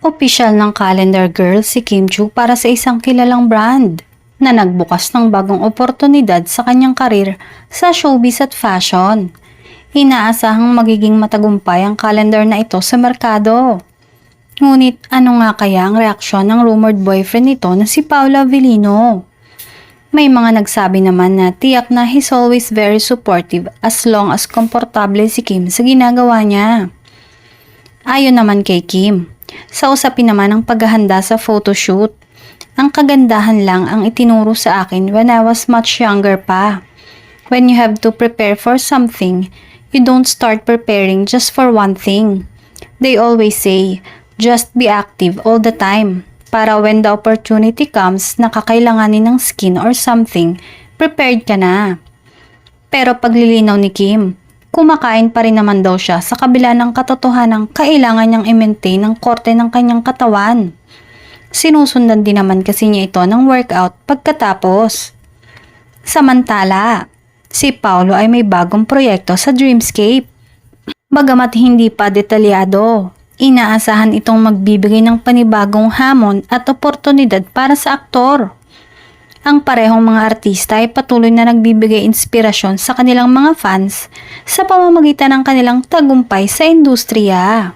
Opisyal ng calendar girl si Kim Chu para sa isang kilalang brand na nagbukas ng bagong oportunidad sa kanyang karir sa showbiz at fashion. Inaasahang magiging matagumpay ang calendar na ito sa merkado. Ngunit ano nga kaya ang reaksyon ng rumored boyfriend nito na si Paolo Avellino? May mga nagsabi naman na tiyak na he's always very supportive as long as komportable si Kim sa ginagawa niya. Ayon naman kay Kim, sa usapin naman ng paghahanda sa photoshoot, ang kagandahan lang ang itinuro sa akin when I was much younger pa. When you have to prepare for something, you don't start preparing just for one thing. They always say, just be active all the time. Para when the opportunity comes na kakailanganin ng skin or something, prepared ka na. Pero paglilinaw ni Kim, kumakain pa rin naman daw siya sa kabila ng katotohanang kailangan niyang i-maintain ang korte ng kanyang katawan. Sinusundan din naman kasi niya ito ng workout pagkatapos. Samantala, si Paolo ay may bagong proyekto sa Dreamscape. Bagamat hindi pa detalyado, inaasahan itong magbibigay ng panibagong hamon at oportunidad para sa aktor. Ang parehong mga artista ay patuloy na nagbibigay inspirasyon sa kanilang mga fans sa pamamagitan ng kanilang tagumpay sa industriya.